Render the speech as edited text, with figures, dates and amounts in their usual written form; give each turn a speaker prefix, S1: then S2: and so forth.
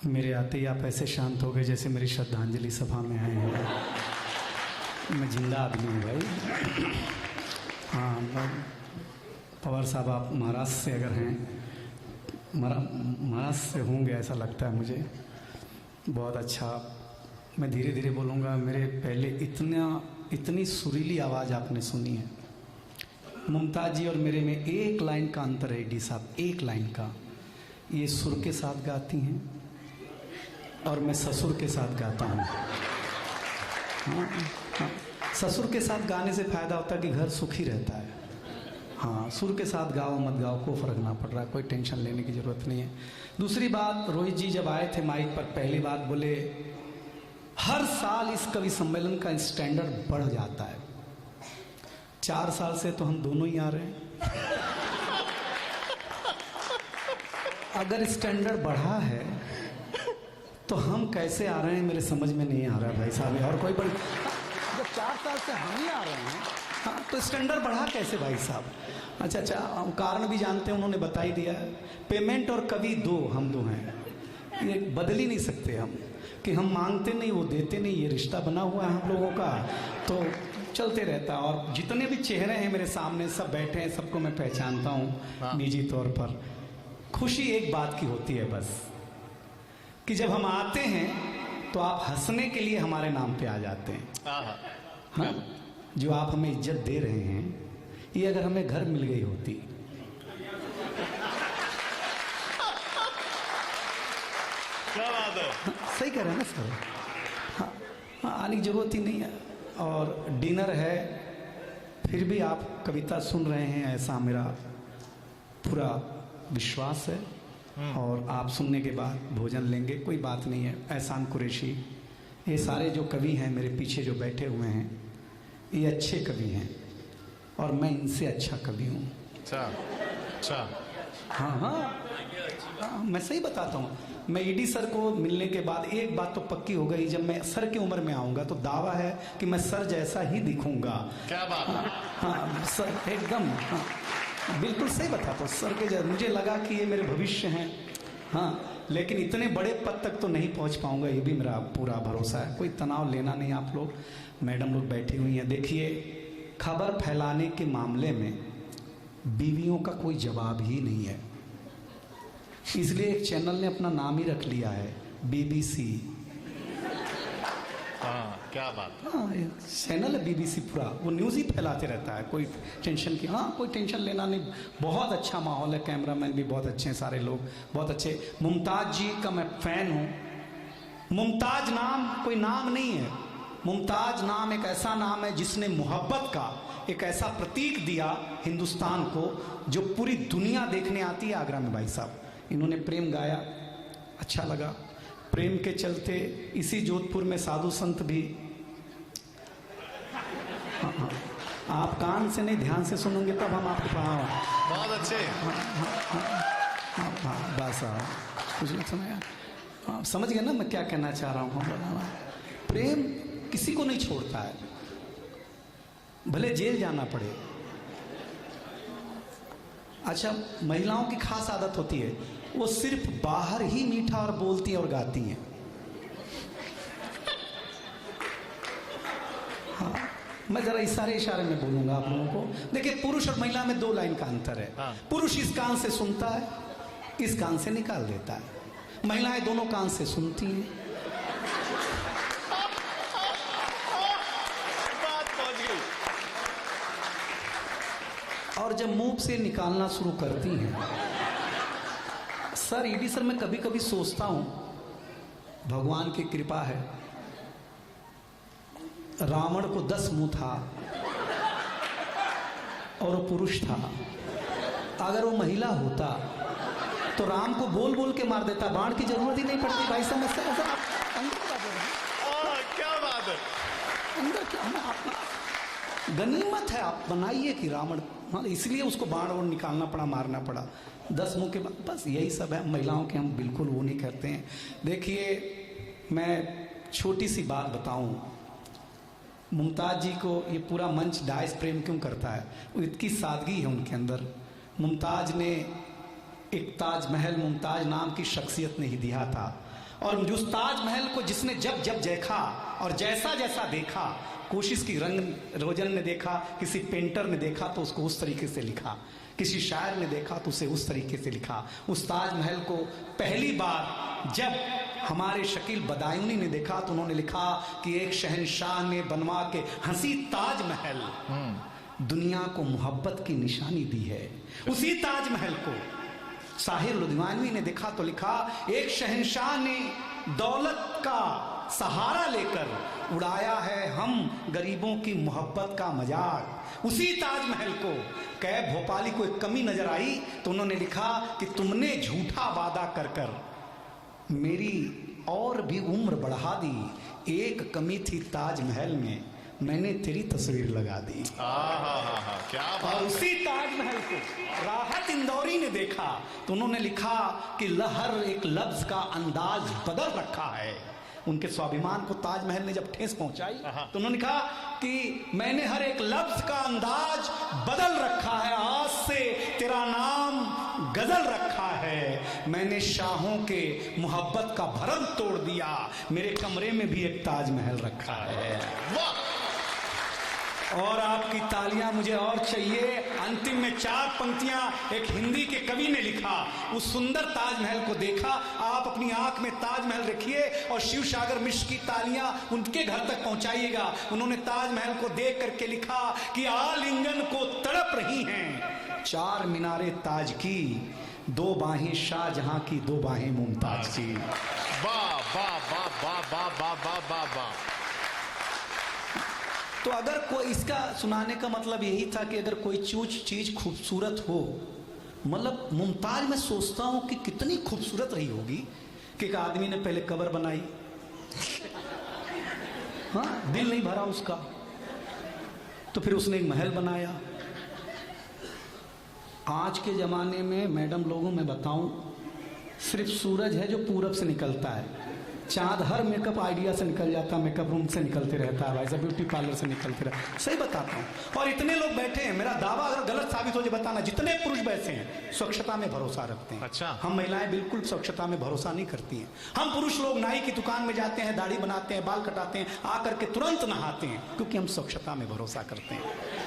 S1: मेरे आते ही आप ऐसे शांत हो गए जैसे मेरी श्रद्धांजलि सभा में आए हैं। मैं जिंदा आदमी हूँ भाई। हाँ, पवार साहब आप महाराष्ट्र से अगर हैं, महाराष्ट्र से होंगे ऐसा लगता है मुझे। बहुत अच्छा, मैं धीरे धीरे बोलूँगा। मेरे पहले इतनी सुरीली आवाज़ आपने सुनी है। मुमताज़ जी और मेरे में एक लाइन का अंतर है डी साहब, एक लाइन का। ये सुर के साथ गाती हैं और मैं ससुर के साथ गाता हूँ। हाँ, ससुर के साथ गाने से फ़ायदा होता है कि घर सुखी रहता है। हाँ, सुर के साथ गाओ मत गाओ कोई फ़र्क ना पड़ रहा है, कोई टेंशन लेने की ज़रूरत नहीं है। दूसरी बात, रोहित जी जब आए थे माइक पर पहली बात बोले, हर साल इस कवि सम्मेलन का स्टैंडर्ड बढ़ जाता है। 4 साल से तो हम दोनों ही आ रहे हैं। अगर स्टैंडर्ड बढ़ा है तो हम कैसे आ रहे हैं मेरे समझ में नहीं आ रहा है भाई साहब। और कोई बड़ी, जब 4 साल से हम ही आ रहे हैं, हाँ, तो स्टैंडर्ड बढ़ा कैसे भाई साहब? अच्छा, हम कारण भी जानते हैं, उन्होंने बता ही दिया है। पेमेंट और कवि हम दो हैं, ये बदल ही नहीं सकते हम, कि हम मांगते नहीं वो देते नहीं, ये रिश्ता बना हुआ है हम लोगों का, तो चलते रहता है। और जितने भी चेहरे हैं मेरे सामने, सब बैठे हैं, सबको मैं पहचानता हूँ निजी तौर पर। खुशी एक बात की होती है बस, कि जब हम आते हैं तो आप हंसने के लिए हमारे नाम पे आ जाते हैं। हाँ, जो आप हमें इज्जत दे रहे हैं, ये अगर हमें घर मिल गई होती,
S2: क्या बात है,
S1: सही कह रहे हैं ना सर। हाँ, आने की जरूरत ही नहीं है। और डिनर है, फिर भी आप कविता सुन रहे हैं, ऐसा मेरा पूरा विश्वास है। और आप सुनने के बाद भोजन लेंगे, कोई बात नहीं है। एहसान कुरैशी, ये सारे जो कवि हैं मेरे पीछे जो बैठे हुए हैं, ये अच्छे कवि हैं और मैं इनसे अच्छा कवि हूँ।
S2: अच्छा,
S1: हाँ, मैं सही बताता हूँ। मैं ईडी सर को मिलने के बाद एक बात तो पक्की हो गई, जब मैं सर की उम्र में आऊँगा तो दावा है कि मैं सर जैसा ही दिखूँगा।
S2: क्या बात है।
S1: हाँ सर, एकदम, हाँ बिल्कुल सही बताता हूँ सर के जैसा। मुझे लगा कि ये मेरे भविष्य हैं, हाँ, लेकिन इतने बड़े पद तक तो नहीं पहुँच पाऊँगा, ये भी मेरा पूरा भरोसा है। कोई तनाव लेना नहीं आप लोग, मैडम लोग बैठी हुई हैं। देखिए, खबर फैलाने के मामले में बीवियों का कोई जवाब ही नहीं है, इसलिए एक चैनल ने अपना नाम ही रख लिया है, BBC।
S2: हाँ, क्या बात।
S1: हाँ, चैनल है BBC, पूरा वो न्यूज़ ही फैलाते रहता है, कोई टेंशन की, हाँ कोई टेंशन लेना नहीं। बहुत अच्छा माहौल है, कैमरामैन भी बहुत अच्छे हैं, सारे लोग बहुत अच्छे। मुमताज़ जी का मैं फ़ैन हूँ। मुमताज़ नाम कोई नाम नहीं है, मुमताज़ नाम एक ऐसा नाम है जिसने मोहब्बत का एक ऐसा प्रतीक दिया हिंदुस्तान को, जो पूरी दुनिया देखने आती है आगरा में। भाई साहब, इन्होंने प्रेम गाया, अच्छा लगा। प्रेम के चलते इसी जोधपुर में साधु संत भी, हाँ, आप कान से नहीं ध्यान से सुनोगे तब हम आपको पढ़ावा।
S2: बहुत अच्छे।
S1: हाँ, बस कुछ नहीं समझ, आप समझ गए ना मैं क्या कहना चाह रहा हूँ। प्रेम किसी को नहीं छोड़ता है, भले जेल जाना पड़े। अच्छा, महिलाओं की खास आदत होती है, वो सिर्फ बाहर ही मीठा और बोलती हैं और गाती हैं। हाँ, मैं जरा इशारे में बोलूंगा आप लोगों को। देखिए, पुरुष और महिला में 2 लाइन का अंतर है।
S2: हाँ।
S1: पुरुष इस कान से सुनता है, इस कान से निकाल देता है। महिलाएं दोनों कान से सुनती हैं।
S2: बात पहुंच गई।
S1: और जब मुंह से निकालना शुरू करती हैं, सर ईडी सर, मैं कभी कभी सोचता हूं, भगवान की कृपा है, रावण को 10 मुंह था और वो पुरुष था। अगर वो महिला होता तो राम को बोल बोल के मार देता, बाण की जरूरत ही नहीं पड़ती। भाई साहब,
S2: क्या बात है।
S1: अंदर क्या गनीमत है, आप बनाइए कि रावण, हाँ, इसलिए उसको बाण और निकालना पड़ा, मारना पड़ा 10 मुंह के बाद। बस यही सब है। महिलाओं के हम बिल्कुल वो नहीं करते हैं। देखिए, मैं छोटी सी बात बताऊं, मुमताज़ जी को ये पूरा मंच डाइस प्रेम क्यों करता है? वो इतनी सादगी है उनके अंदर। मुमताज़ ने एक ताजमहल मुमताज़ नाम की शख्सियत ने ही दिया था। और उस ताजमहल को जिसने जब जब देखा और जैसा जैसा देखा, कोशिश की, रंग रोजन ने देखा, किसी पेंटर ने देखा तो उसको उस तरीके से लिखा, किसी शायर ने देखा तो उसे उस तरीके से लिखा। उस ताजमहल को पहली बार जब हमारे शकील बदायूनी ने देखा तो उन्होंने लिखा कि एक शहंशाह ने बनवा के हंसी ताजमहल दुनिया को मोहब्बत की निशानी दी है। उसी ताजमहल को साहिर लुधियानवी ने देखा तो लिखा, एक शहंशाह ने दौलत का सहारा लेकर उड़ाया है हम गरीबों की मोहब्बत का मजाक। उसी ताजमहल को कैब भोपाली को एक कमी नजर आई तो उन्होंने लिखा कि तुमने झूठा वादा कर कर मेरी और भी उम्र बढ़ा दी, एक कमी थी ताजमहल में, मैंने तेरी तस्वीर लगा दी।
S2: क्या
S1: और
S2: बात।
S1: उसी ताजमहल को राहत इंदौरी ने देखा तो उन्होंने लिखा कि हर एक लफ्ज का अंदाज बदल रखा है। उनके स्वाभिमान को ताजमहल ने जब ठेस पहुंचाई तो उन्होंने कहा कि मैंने हर एक लफ्ज का अंदाज बदल रखा है, आज से तेरा नाम गजल रखा है, मैंने शाहों के मोहब्बत का भरम तोड़ दिया, मेरे कमरे में भी एक ताजमहल रखा है।
S2: वाह।
S1: और आपकी तालियां मुझे और चाहिए। अंतिम में 4 पंक्तियां एक हिंदी के कवि ने लिखा, उस सुंदर ताजमहल को देखा। आप अपनी आंख में ताजमहल रखिए और शिव सागर मिश्र की तालियां उनके घर तक पहुंचाइएगा। उन्होंने ताजमहल को देख करके लिखा कि आलिंगन को तड़प रही हैं 4 मीनारे ताज की, 2 बाहें शाहजहां की, 2 बाहें मुमताज की।
S2: वाह वाह वाह वाह वाह वाह वाह वाह वाह।
S1: तो अगर कोई, इसका सुनाने का मतलब यही था कि अगर कोई चीज खूबसूरत हो, मतलब मुमताज मैं सोचता हूं कि कितनी खूबसूरत रही होगी कि एक आदमी ने पहले कब्र बनाई, हाँ, दिल नहीं भरा उसका, तो फिर उसने एक महल बनाया। आज के जमाने में मैडम लोगों में बताऊं, सिर्फ सूरज है जो पूरब से निकलता है, चांद हर मेकअप आइडिया से निकल जाता है, मेकअप रूम से निकलते रहता है, भाई सब ब्यूटी पार्लर से निकलते रहता। सही बताता हूँ। और इतने लोग बैठे हैं, मेरा दावा अगर गलत साबित हो जाए बताना, जितने पुरुष बैठे हैं स्वच्छता में भरोसा रखते हैं।
S2: अच्छा।
S1: हम महिलाएं बिल्कुल स्वच्छता में भरोसा नहीं करती हैं। हम पुरुष लोग नाई की दुकान में जाते हैं, दाढ़ी बनाते हैं, बाल कटाते हैं, आकर के तुरंत नहाते हैं, क्योंकि हम स्वच्छता में भरोसा करते हैं।